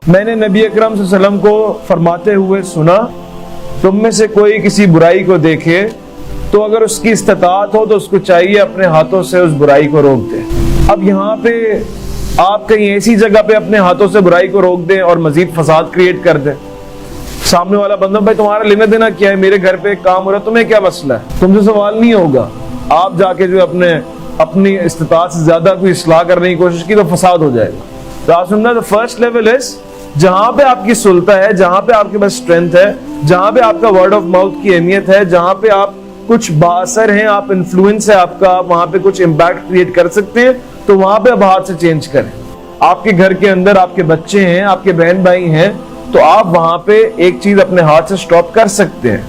میں نے نبی اکرم صلی اللہ علیہ وسلم کو فرماتے ہوئے سنا، تم میں سے کوئی کسی برائی کو دیکھے تو اگر اس کی استطاعت ہو تو اس کو چاہیے اپنے ہاتھوں سے اس برائی کو روک دے۔ اب یہاں پہ آپ کہیں ایسی جگہ پہ اپنے ہاتھوں سے برائی کو روک دیں اور مزید فساد کریٹ کر دیں، سامنے والا بندہ بھائی تمہارا لینا دینا کیا ہے، میرے گھر پہ ایک کام ہو رہا ہے، تمہیں کیا مسئلہ ہے، تم سے سوال نہیں ہوگا۔ آپ جا کے جو اپنی استطاعت سے زیادہ کوئی اصلاح کرنے کی کوشش کی تو فساد ہو جائے گا۔ تو آپ سننا، the first level is جہاں پہ آپ کی سلطہ ہے، جہاں پہ آپ کے پاس اسٹرینتھ ہے، جہاں پہ آپ کا ورڈ آف ماؤتھ کی اہمیت ہے، جہاں پہ آپ کچھ باثر ہیں، آپ انفلوئنس ہے آپ کا، آپ وہاں پہ کچھ امپیکٹ کریٹ کر سکتے ہیں، تو وہاں پہ آپ ہاتھ سے چینج کریں۔ آپ کے گھر کے اندر آپ کے بچے ہیں، آپ کے بہن بھائی ہیں، تو آپ وہاں پہ ایک چیز اپنے ہاتھ سے سٹاپ کر سکتے ہیں،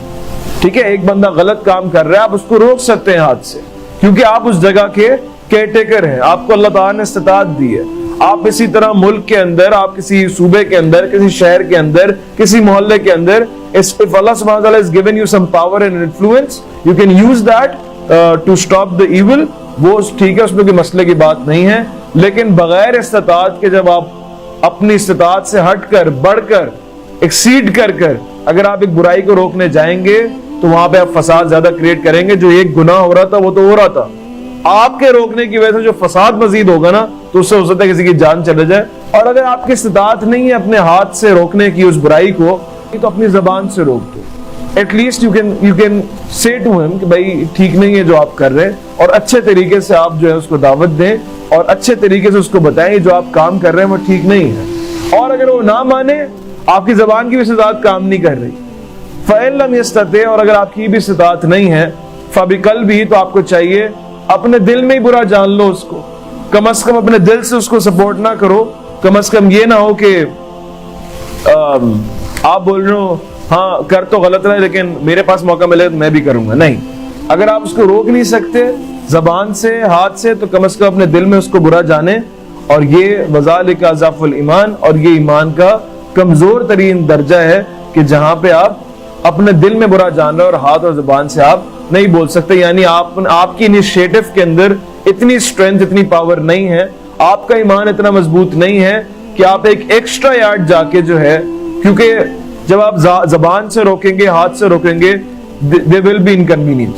ٹھیک ہے؟ ایک بندہ غلط کام کر رہا ہے، آپ اس کو روک سکتے ہیں ہاتھ سے، کیونکہ آپ اس جگہ کے کیئر ٹیکر ہیں، آپ کو اللہ تعالیٰ نے استطاعت دی ہے۔ آپ اسی طرح ملک کے اندر، آپ کسی صوبے کے اندر، کسی شہر کے اندر، کسی محلے کے اندر، if Allah subhanahu wa ta'ala has given you some power and influence, you can use that to stop the evil۔ وہ ٹھیک ہے، اس میں کوئی مسئلے کی بات نہیں ہے، لیکن بغیر استطاعت کے جب آپ اپنی استطاعت سے ہٹ کر، بڑھ کر، ایکسیڈ کر اگر آپ ایک برائی کو روکنے جائیں گے تو وہاں پہ آپ فساد زیادہ کریٹ کریں گے۔ جو ایک گناہ ہو رہا تھا وہ تو ہو رہا تھا، آپ کے روکنے کی وجہ سے جو فساد مزید ہوگا نا، تو اس سے ہو سکتا ہے کسی کی جان چلے جائے۔ اور اگر آپ کی استطاعت نہیں ہے اپنے ہاتھ سے روکنے کی اس برائی کو، تو اپنی زبان سے روک دو۔ At least you can say to ہم کہ بھائی ٹھیک نہیں ہے جو آپ کر رہے ہیں، اور اچھے طریقے سے آپ جو ہے اس کو دعوت دیں اور اچھے طریقے سے اس کو بتائیں جو آپ کام کر رہے ہیں وہ ٹھیک نہیں ہے۔ اور اگر وہ نہ مانے، آپ کی زبان کی بھی استطاعت کام نہیں کر رہی، فَإِن لَمْ يَسْتَطِعْ، اور اگر آپ کی بھی استطاعت نہیں ہے، فَبِقَلْبِهِ، تو آپ کو چاہیے اپنے دل میں ہی برا جان لو اس کو، کم از کم اپنے دل سے اس کو سپورٹ نہ کرو۔ کم از کم یہ نہ ہو کہ آپ بول رہے ہو ہاں کر تو غلط رہا ہے لیکن میرے پاس موقع ملے تو میں بھی کروں گا، نہیں۔ اگر آپ اس کو روک نہیں سکتے زبان سے، ہاتھ سے، تو کم از کم اپنے دل میں اس کو برا جانے۔ اور یہ وَذَلِكَ ضَعْفُ الْإِيمَانِ، اور یہ ایمان کا کمزور ترین درجہ ہے کہ جہاں پہ آپ اپنے دل میں برا جان رہے اور ہاتھ اور زبان سے آپ نہیں بول سکتے، یعنی آپ کی انیشیٹو کے اندر اتنی اسٹرینتھ، اتنی پاور نہیں ہے، آپ کا ایمان اتنا مضبوط نہیں ہے کہ آپ ایک ایکسٹرا یارڈ جا کے جو ہے، کیونکہ جب آپ زبان سے روکیں گے، ہاتھ سے روکیں گے، there will be inconvenience۔